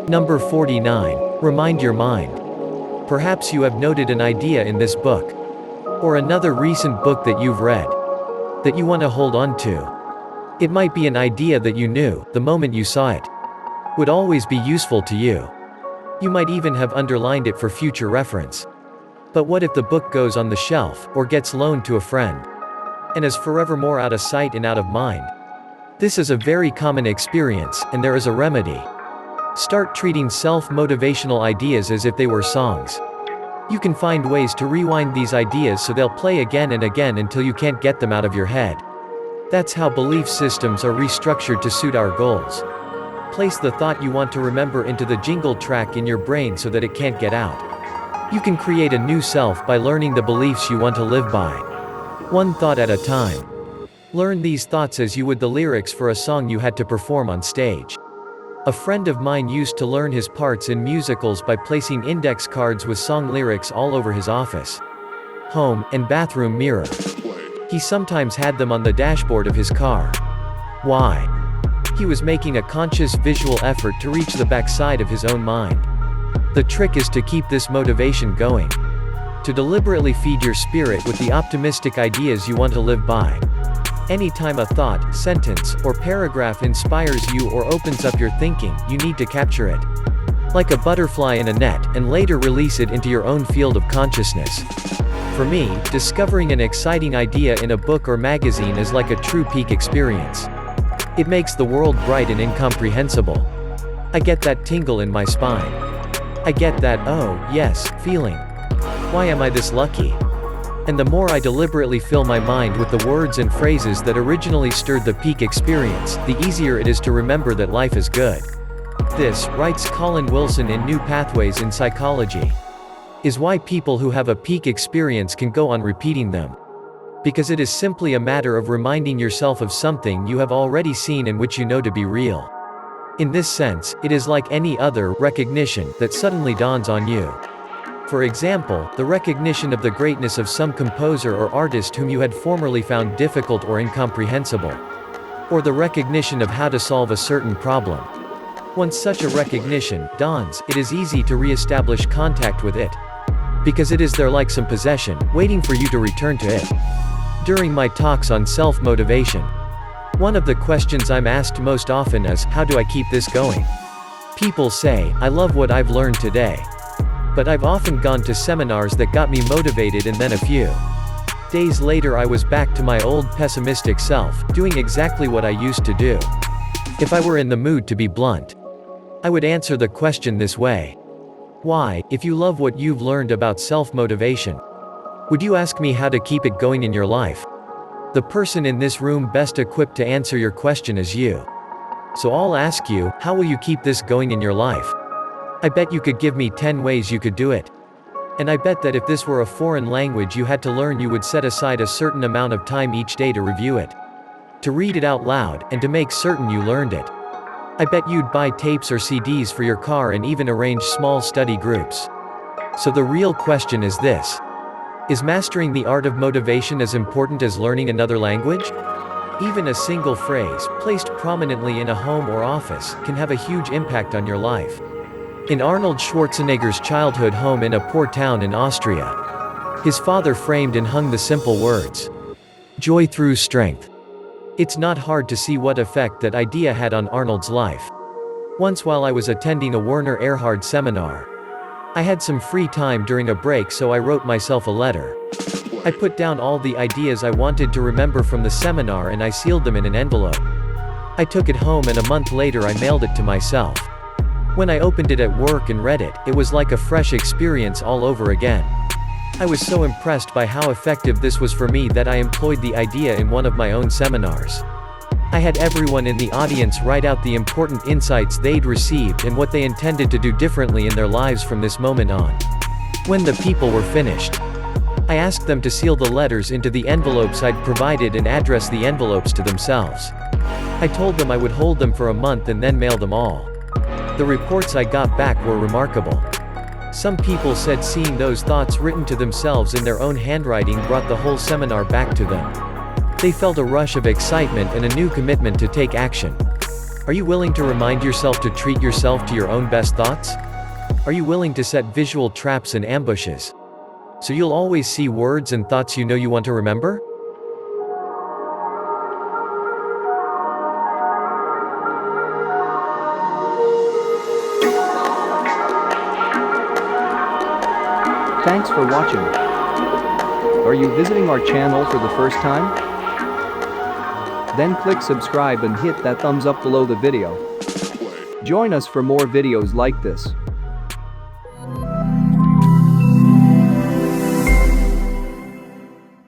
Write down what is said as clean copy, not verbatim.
Number 49. Remind your mind. Perhaps you have noted an idea in this book, or another recent book that you've read, that you want to hold on to. It might be an idea that you knew, the moment you saw it, would always be useful to you. You might even have underlined it for future reference. But what if the book goes on the shelf, or gets loaned to a friend, and is forevermore out of sight and out of mind? This is a very common experience, and there is a remedy. Start treating self-motivational ideas as if they were songs. You can find ways to rewind these ideas so they'll play again and again until you can't get them out of your head. That's how belief systems are restructured to suit our goals. Place the thought you want to remember into the jingle track in your brain so that it can't get out. You can create a new self by learning the beliefs you want to live by. One thought at a time. Learn these thoughts as you would the lyrics for a song you had to perform on stage. A friend of mine used to learn his parts in musicals by placing index cards with song lyrics all over his office, home, and bathroom mirror. He sometimes had them on the dashboard of his car. Why? He was making a conscious visual effort to reach the backside of his own mind. The trick is to keep this motivation going. To deliberately feed your spirit with the optimistic ideas you want to live by. Anytime a thought, sentence, or paragraph inspires you or opens up your thinking, you need to capture it, like a butterfly in a net, and later release it into your own field of consciousness. For me, discovering an exciting idea in a book or magazine is like a true peak experience. It makes the world bright and incomprehensible. I get that tingle in my spine. I get that, oh, yes, feeling. Why am I this lucky? And the more I deliberately fill my mind with the words and phrases that originally stirred the peak experience, the easier it is to remember that life is good. This, writes Colin Wilson in New Pathways in Psychology, is why people who have a peak experience can go on repeating them. Because it is simply a matter of reminding yourself of something you have already seen and which you know to be real. In this sense, it is like any other recognition that suddenly dawns on you. For example, the recognition of the greatness of some composer or artist whom you had formerly found difficult or incomprehensible. Or the recognition of how to solve a certain problem. Once such a recognition dawns, it is easy to re-establish contact with it. Because it is there like some possession, waiting for you to return to it. During my talks on self-motivation, one of the questions I'm asked most often is, how do I keep this going? People say, I love what I've learned today. But I've often gone to seminars that got me motivated and then a few days later I was back to my old pessimistic self, doing exactly what I used to do. If I were in the mood to be blunt, I would answer the question this way. Why, if you love what you've learned about self-motivation, would you ask me how to keep it going in your life? The person in this room best equipped to answer your question is you. So I'll ask you, how will you keep this going in your life? I bet you could give me 10 ways you could do it. And I bet that if this were a foreign language you had to learn, you would set aside a certain amount of time each day to review it, to read it out loud, and to make certain you learned it. I bet you'd buy tapes or CDs for your car and even arrange small study groups. So the real question is this. Is mastering the art of motivation as important as learning another language? Even a single phrase, placed prominently in a home or office, can have a huge impact on your life. In Arnold Schwarzenegger's childhood home in a poor town in Austria, his father framed and hung the simple words, "Joy through strength." It's not hard to see what effect that idea had on Arnold's life. Once while I was attending a Werner Erhard seminar, I had some free time during a break, so I wrote myself a letter. I put down all the ideas I wanted to remember from the seminar and I sealed them in an envelope. I took it home and a month later I mailed it to myself. When I opened it at work and read it, it was like a fresh experience all over again. I was so impressed by how effective this was for me that I employed the idea in one of my own seminars. I had everyone in the audience write out the important insights they'd received and what they intended to do differently in their lives from this moment on. When the people were finished, I asked them to seal the letters into the envelopes I'd provided and address the envelopes to themselves. I told them I would hold them for a month and then mail them all. The reports I got back were remarkable. Some people said seeing those thoughts written to themselves in their own handwriting brought the whole seminar back to them. They felt a rush of excitement and a new commitment to take action. Are you willing to remind yourself to treat yourself to your own best thoughts? Are you willing to set visual traps and ambushes, so you'll always see words and thoughts you know you want to remember? Thanks for watching. Are you visiting our channel for the first time? Then click subscribe and hit that thumbs up below the video. Join us for more videos like this.